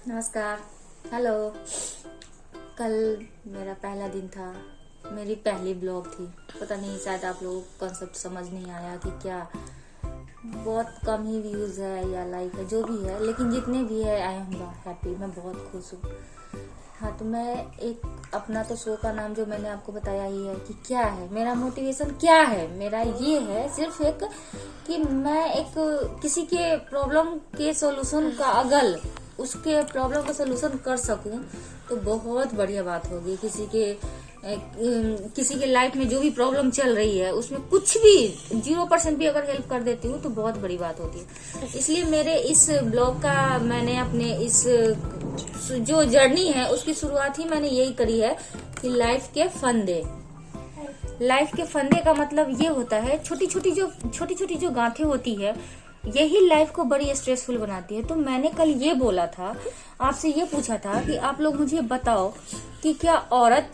नमस्कार। हेलो। कल मेरा पहला दिन था, मेरी पहली ब्लॉग थी। पता नहीं, शायद आप लोगों को कॉन्सेप्ट समझ नहीं आया कि क्या। बहुत कम ही व्यूज़ है या लाइक है, जो भी है, लेकिन जितने भी है आई एम हैप्पी। मैं बहुत खुश हूँ। हाँ, तो मैं एक अपना तो शो का नाम जो मैंने आपको बताया ही है कि क्या है मेरा मोटिवेशन, क्या है मेरा, ये है सिर्फ एक कि मैं एक किसी के प्रॉब्लम के सॉल्यूशन का अगर उसके प्रॉब्लम का सॉल्यूशन कर सकूं तो बहुत बढ़िया बात होगी। किसी के लाइफ में जो भी प्रॉब्लम चल रही है उसमें कुछ भी 0% भी अगर हेल्प कर देती हूँ तो बहुत बड़ी बात होती है। इसलिए मेरे इस ब्लॉग का मैंने अपने इस जो जर्नी है उसकी शुरुआत ही मैंने यही करी है कि लाइफ के फंदे। लाइफ के फंदे का मतलब ये होता है छोटी छोटी जो गांठें होती है, यही लाइफ को बड़ी स्ट्रेसफुल बनाती है। तो मैंने कल ये बोला था, आपसे ये पूछा था कि आप लोग मुझे बताओ कि क्या औरत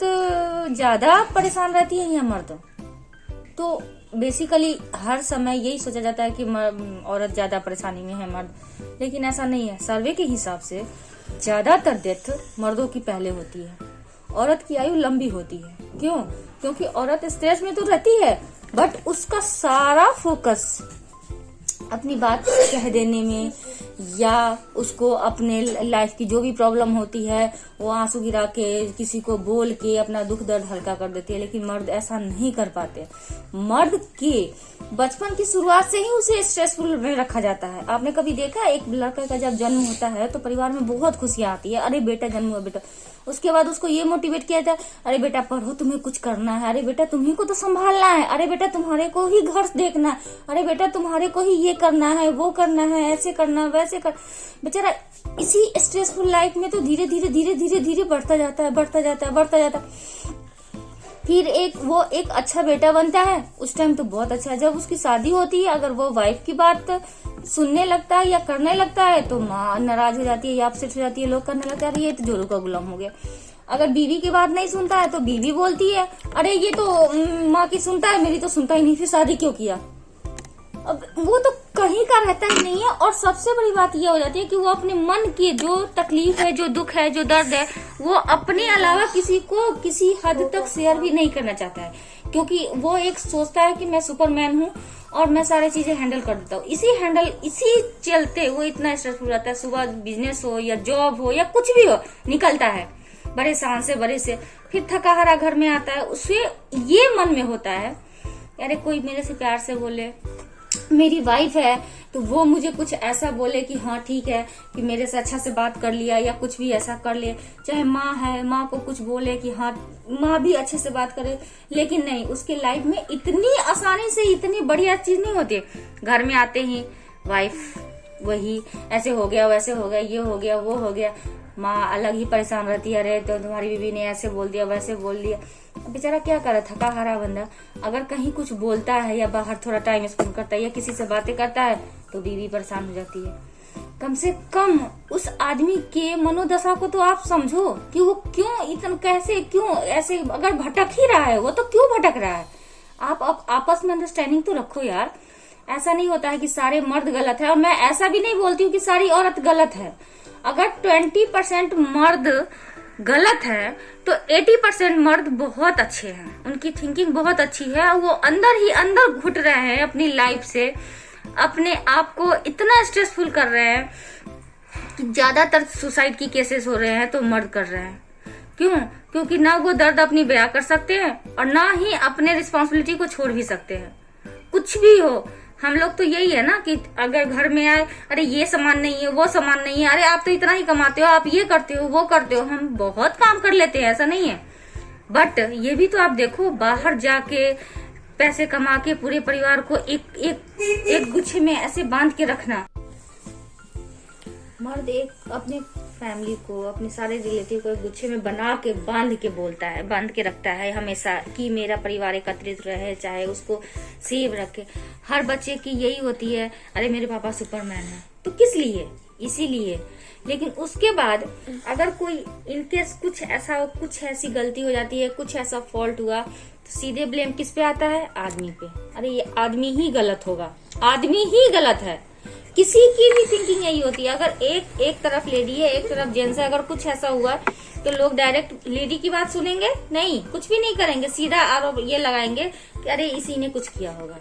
ज्यादा परेशान रहती है या मर्द। तो बेसिकली हर समय यही सोचा जाता है कि औरत ज्यादा परेशानी में है मर्द, लेकिन ऐसा नहीं है। सर्वे के हिसाब से ज्यादातर डेथ मर्दों की पहले होती है, औरत की आयु लंबी होती है। क्यों? क्योंकि औरत स्ट्रेस में तो रहती है, बट उसका सारा फोकस अपनी बात कह देने में या उसको अपने लाइफ की जो भी प्रॉब्लम होती है वो आंसू गिरा के किसी को बोल के अपना दुख दर्द हल्का कर देती है। लेकिन मर्द ऐसा नहीं कर पाते। मर्द के बचपन की शुरुआत से ही उसे स्ट्रेसफुल में रखा जाता है। आपने कभी देखा एक लड़का का जब जन्म होता है तो परिवार में बहुत खुशियां आती है, अरे बेटा जन्म हुआ बेटा। उसके बाद उसको ये मोटिवेट किया जाता है, अरे बेटा पढ़ो, तुम्हें कुछ करना है, अरे बेटा तुम्ही को तो संभालना है, अरे बेटा तुम्हारे को ही घर देखना है, अरे बेटा तुम्हारे को ही ये करना है, वो करना है, ऐसे करना वैसे कर। बेचारा इसी स्ट्रेसफुल लाइफ में तो धीरे धीरे बढ़ता जाता है। फिर वो एक अच्छा बेटा बनता है, उस टाइम तो बहुत अच्छा है। जब उसकी शादी होती है, अगर वो वाइफ की बात सुनने लगता है या करने लगता है तो माँ नाराज हो जाती है या अपसेट हो जाती है। लोग करने लगता है अरे ये तो जोरू का गुलाम हो गया। अगर बीवी की बात नहीं सुनता है तो बीवी बोलती है अरे ये तो माँ की सुनता है, मेरी तो सुनता ही नहीं, फिर शादी क्यों किया। अब वो तो कहीं का रहता ही नहीं है। और सबसे बड़ी बात यह हो जाती है कि वो अपने मन की जो तकलीफ है, जो दुख है, जो दर्द है, वो अपने अलावा किसी को किसी हद तक शेयर भी नहीं करना चाहता है, क्योंकि वो एक सोचता है कि मैं सुपरमैन हूँ और मैं सारी चीजें हैंडल कर देता हूँ। इसी चलते वो इतना स्ट्रेसफुल रहता है। सुबह बिजनेस हो या जॉब हो या कुछ भी हो, निकलता है बड़े शान से बड़े से, फिर थका हारा घर में आता है। उसे ये मन में होता है अरे कोई मेरे से प्यार से बोले, मेरी वाइफ है तो वो मुझे कुछ ऐसा बोले कि हाँ ठीक है कि मेरे से अच्छा से बात कर लिया या कुछ भी ऐसा कर ले। चाहे माँ है, माँ को कुछ बोले कि हाँ माँ भी अच्छे से बात करे। लेकिन नहीं, उसके लाइफ में इतनी आसानी से इतनी बढ़िया चीज नहीं होती। घर में आते ही वाइफ वही ऐसे हो गया, वैसे हो गया, ये हो गया, वो हो गया। माँ अलग ही परेशान रहती है, अरे तो तुम्हारी बीवी ने ऐसे बोल दिया, वैसे बोल दिया। बेचारा क्या करे, थका हारा बंदा अगर कहीं कुछ बोलता है या बाहर थोड़ा टाइम स्पेंड करता है या किसी से बातें करता है तो बीवी परेशान हो जाती है। कम से कम उस आदमी के मनोदशा को तो आप समझो कि वो क्यों इतना, कैसे, क्यों ऐसे, अगर भटक ही रहा है वो तो क्यों भटक रहा है। आप आपस में अंडरस्टैंडिंग तो रखो यार। ऐसा नहीं होता है कि सारे मर्द गलत है, और मैं ऐसा भी नहीं बोलती हूँ कि सारी औरत गलत है। अगर 20% मर्द गलत है तो 80% मर्द बहुत अच्छे हैं, उनकी थिंकिंग बहुत अच्छी है। वो अंदर ही अंदर घुट रहे हैं अपनी लाइफ से, अपने आप को इतना स्ट्रेसफुल कर रहे हैं कि ज्यादातर सुसाइड की केसेस हो रहे हैं तो मर्द कर रहे हैं। क्यों? क्योंकि ना वो दर्द अपनी बयां कर सकते हैं और ना ही अपने रिस्पॉन्सिबिलिटी को छोड़ भी सकते हैं। कुछ भी हो, हम लोग तो यही है ना कि अगर घर में आए, अरे ये सामान नहीं है, वो सामान नहीं है, अरे आप तो इतना ही कमाते हो, आप ये करते हो, वो करते हो। हम बहुत काम कर लेते हैं, ऐसा नहीं है। बट ये भी तो आप देखो, बाहर जाके पैसे कमा के पूरे परिवार को एक गुच्छे में ऐसे बांध के रखना। मर्द एक अपने फैमिली को, अपने सारे रिलेटिव को एक गुच्छे में बना के बांध के बोलता है, बांध के रखता है हमेशा कि मेरा परिवार एकत्रित रहे, चाहे उसको सेव रखे। हर बच्चे की यही होती है, अरे मेरे पापा सुपरमैन है। तो किस लिए? इसीलिए। लेकिन उसके बाद अगर कोई इनकेस कुछ ऐसी गलती हो जाती है, कुछ ऐसा फॉल्ट हुआ, तो सीधे ब्लेम किस पे आता है? आदमी पे। अरे ये आदमी ही गलत होगा, आदमी ही गलत है। किसी की भी थिंकिंग यही होती है। अगर एक तरफ लेडी है, एक तरफ जेंट्स है, अगर कुछ ऐसा हुआ तो लोग डायरेक्ट लेडी की बात सुनेंगे नहीं, कुछ भी नहीं करेंगे, सीधा आरोप ये लगाएंगे कि अरे इसी ने कुछ किया होगा।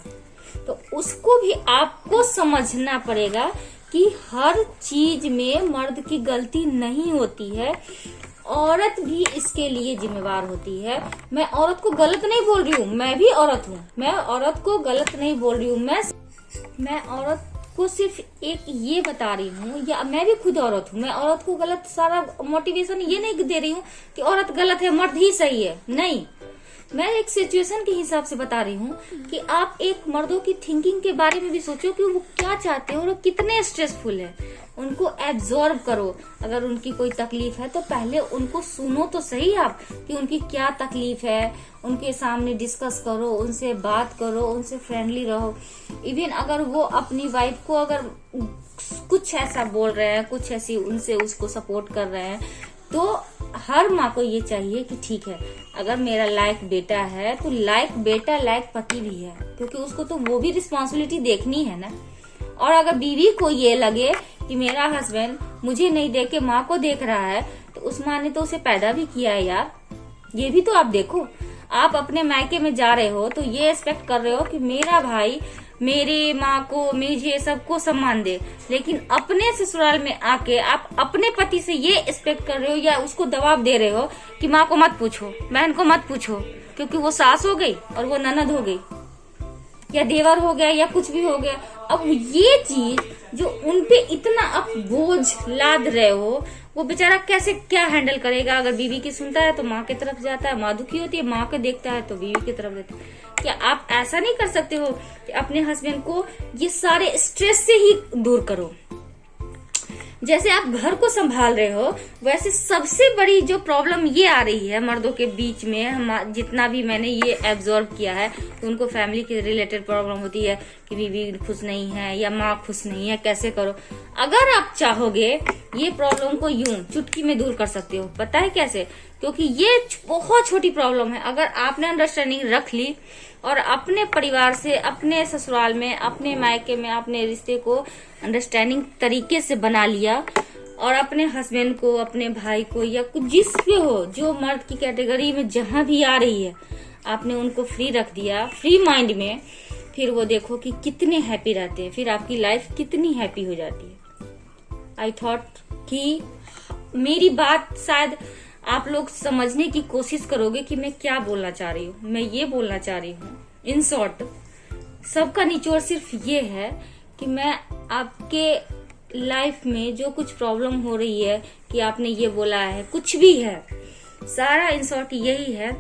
तो उसको भी आपको समझना पड़ेगा कि हर चीज में मर्द की गलती नहीं होती है, औरत भी इसके लिए जिम्मेवार होती है। मैं औरत को गलत नहीं बोल रही हूँ, मैं भी औरत हूँ, मैं औरत को गलत नहीं बोल रही हूँ, मैं औरत को सिर्फ एक ये बता रही हूँ, या मैं भी खुद औरत हूँ, मैं औरत को गलत सारा मोटिवेशन ये नहीं दे रही हूँ कि औरत गलत है मर्द ही सही है, नहीं। मैं एक सिचुएशन के हिसाब से बता रही हूँ कि आप एक मर्दों की थिंकिंग के बारे में भी सोचो कि वो क्या चाहते हैं और वो कितने स्ट्रेसफुल है, उनको एब्जॉर्ब करो। अगर उनकी कोई तकलीफ है तो पहले उनको सुनो तो सही आप कि उनकी क्या तकलीफ है, उनके सामने डिस्कस करो, उनसे बात करो, उनसे फ्रेंडली रहो। इवन अगर वो अपनी वाइफ को अगर कुछ ऐसा बोल रहे हैं, कुछ ऐसी उनसे उसको सपोर्ट कर रहे हैं, तो हर माँ को ये चाहिए कि ठीक है, अगर मेरा लायक बेटा है तो लायक बेटा लायक पति भी है, क्योंकि उसको तो वो भी रिस्पॉन्सिबिलिटी देखनी है ना। और अगर बीवी को ये लगे कि मेरा हस्बैंड मुझे नहीं देख के माँ को देख रहा है, तो उस माँ ने तो उसे पैदा भी किया है यार, ये भी तो आप देखो। आप अपने मायके में जा रहे हो तो ये एक्सपेक्ट कर रहे हो कि मेरा भाई मेरी माँ को, मुझे, सबको सम्मान दे, लेकिन अपने ससुराल में आके आप अपने पति से ये एक्सपेक्ट कर रहे हो या उसको दबाव दे रहे हो कि माँ को मत पूछो, बहन को मत पूछो, क्योंकि वो सास हो गई और वो ननद हो गई या देवर हो गया या कुछ भी हो गया। अब ये चीज जो उनपे इतना आप बोझ लाद रहे हो, वो बेचारा कैसे क्या हैंडल करेगा। अगर बीवी की सुनता है तो माँ की तरफ जाता है, माँ दुखी होती है, माँ को देखता है तो बीवी की तरफ देता है। क्या आप ऐसा नहीं कर सकते हो कि अपने हस्बैंड को ये सारे स्ट्रेस से ही दूर करो? जैसे आप घर को संभाल रहे हो, वैसे सबसे बड़ी जो प्रॉब्लम ये आ रही है मर्दों के बीच में, हम जितना भी मैंने ये एब्जॉर्ब किया है, तो उनको फैमिली के रिलेटेड प्रॉब्लम होती है कि बीवी खुश नहीं है या माँ खुश नहीं है, कैसे करो। अगर आप चाहोगे ये प्रॉब्लम को यूं चुटकी में दूर कर सकते हो। पता है कैसे? क्योंकि ये बहुत छोटी प्रॉब्लम है। अगर आपने अंडरस्टैंडिंग रख ली और अपने परिवार से, अपने ससुराल में, अपने मायके में अपने रिश्ते को अंडरस्टैंडिंग तरीके से बना लिया, और अपने हस्बैंड को, अपने भाई को, या कुछ जिस पे हो, जो मर्द की कैटेगरी में जहां भी आ रही है, आपने उनको फ्री रख दिया, फ्री माइंड में, फिर वो देखो कि कितने हैप्पी रहते हैं, फिर आपकी लाइफ कितनी हैप्पी हो जाती है। आई थॉट कि मेरी बात शायद आप लोग समझने की कोशिश करोगे कि मैं क्या बोलना चाह रही हूँ। मैं ये बोलना चाह रही हूँ, इन शॉर्ट सबका निचोड़ सिर्फ ये है कि मैं आपके लाइफ में जो कुछ प्रॉब्लम हो रही है, कि आपने ये बोला है, कुछ भी है, सारा इन शॉर्ट यही है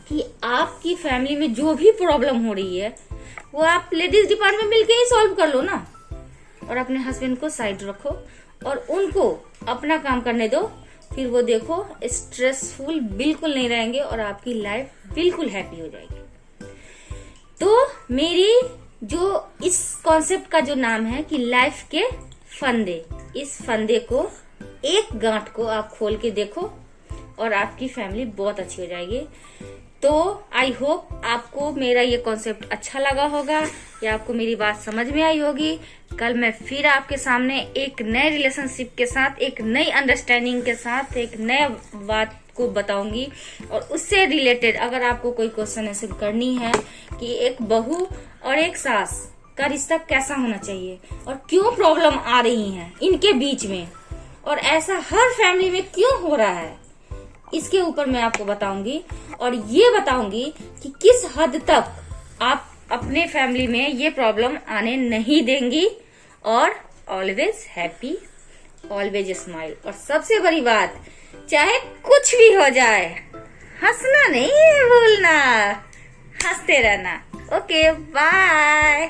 कि आपकी फैमिली में जो भी प्रॉब्लम हो रही है वो आप लेडीज डिपार्टमेंट मिलके ही सॉल्व कर लो ना, और अपने हस्बैंड को साइड रखो और उनको अपना काम करने दो। फिर वो देखो स्ट्रेसफुल बिल्कुल नहीं रहेंगे और आपकी लाइफ बिल्कुल हैप्पी हो जाएगी। तो मेरी जो इस कॉन्सेप्ट का जो नाम है कि लाइफ के फंदे, इस फंदे को, एक गांठ को आप खोल के देखो और आपकी फैमिली बहुत अच्छी हो जाएगी। तो आई होप आपको मेरा ये कॉन्सेप्ट अच्छा लगा होगा या आपको मेरी बात समझ में आई होगी। कल मैं फिर आपके सामने एक नए रिलेशनशिप के साथ, एक नई अंडरस्टैंडिंग के साथ, एक नए बात को बताऊंगी, और उससे रिलेटेड अगर आपको कोई क्वेश्चन ऐसे करनी है कि एक बहू और एक सास का रिश्ता कैसा होना चाहिए और क्यों प्रॉब्लम आ रही है इनके बीच में, और ऐसा हर फैमिली में क्यों हो रहा है, इसके ऊपर मैं आपको बताऊंगी। और ये बताऊंगी कि किस हद तक आप अपने फैमिली में ये प्रॉब्लम आने नहीं देंगी, और ऑलवेज हैप्पी, ऑलवेज स्माइल। और सबसे बड़ी बात, चाहे कुछ भी हो जाए, हंसना नहीं भूलना, हंसते रहना। Okay, bye.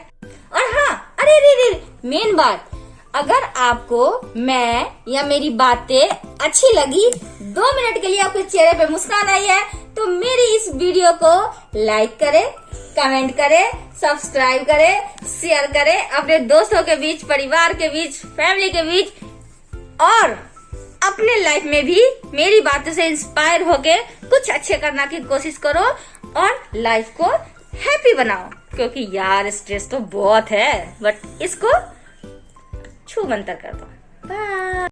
और हाँ, अरे मेन बात, अगर आपको मैं या मेरी बातें अच्छी लगी, 2 मिनट के लिए आपके चेहरे पे मुस्कान आई है, तो मेरी इस वीडियो को लाइक करें, कमेंट करें, सब्सक्राइब करें, शेयर करें अपने दोस्तों के बीच, परिवार के बीच, फैमिली के बीच, और अपने लाइफ में भी मेरी बातों से इंस्पायर होके कुछ अच्छे करने की कोशिश करो और लाइफ को हैप्पी बनाओ। क्योंकि यार स्ट्रेस तो बहुत है, बट इसको छू मंतर कर दो। बाय।